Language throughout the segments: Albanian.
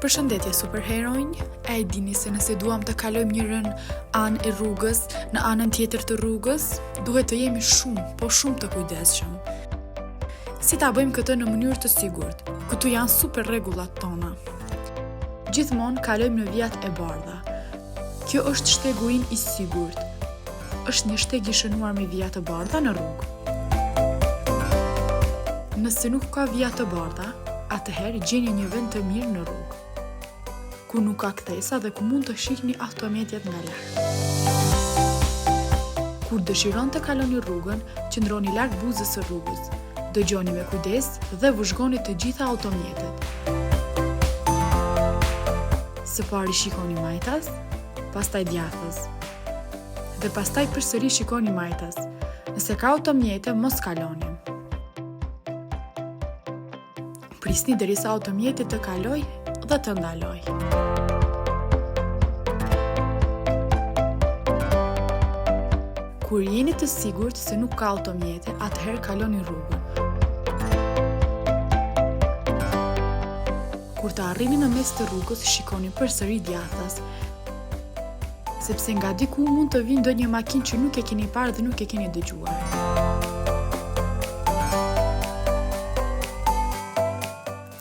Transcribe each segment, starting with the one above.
Përshëndetje superheronj, e dini se nëse duam të kalojmë njërën anë e rrugës në anën tjetër të rrugës, duhet të jemi shumë të kujdesshëm. Si ta bëjmë këtë në mënyrë të sigurt? Këtu janë super rregullat tona. Gjithmonë kalojmë në vijat e bardha. Kjo është shteguin i sigurt. Është një shteg i shënuar me vija të bardha në rrugë. Nëse nuk ka vija të bardha, atëherë gjeni një vend të mirë në rrugë, ku nuk ka kthesa dhe ku mund të shihni automjetjet nga larg. Kur dëshiron të kaloni rrugën, qëndroni larg buzës së rrugës, dëgjoni me kujdes dhe vëzhgoni të gjitha automjetet. Së pari shikoni majtas, pastaj djathtas, dhe pastaj përsëri shikoni majtas. Nëse ka automjete, mos kaloni. Prisni derisa automjeti të kaloj dhe të ndaloj. Kur jeni të sigurt se nuk ka automjete, atëherë kaloni rrugën. Kur të arrini në mes të rrugës, shikoni përsëri djathtas, sepse nga diku mund të vinë ndonjë makinë që nuk e keni parë dhe nuk e keni dëgjuar.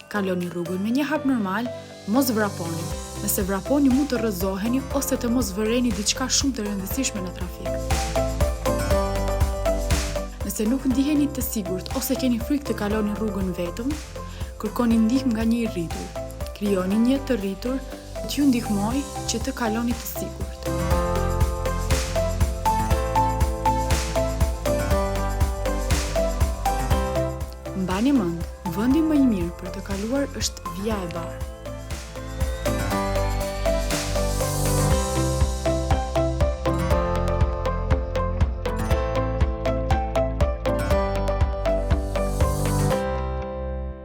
Kaloni rrugën me një hap normal, mos vraponi. Nëse vraponi mund të rrëzoheni ose të mos vëreni diçka shumë të rëndësishme në trafik. Nëse nuk ndiheni të sigurt ose keni frikë të kaloni rrugën vetëm, kërkoni ndihmë nga një i rritur. Krijoni një të rritur t'ju ndihmojë që të kaloni të sigurt. Mbani mend, vendi më i mirë për të kaluar është vija e bardhë.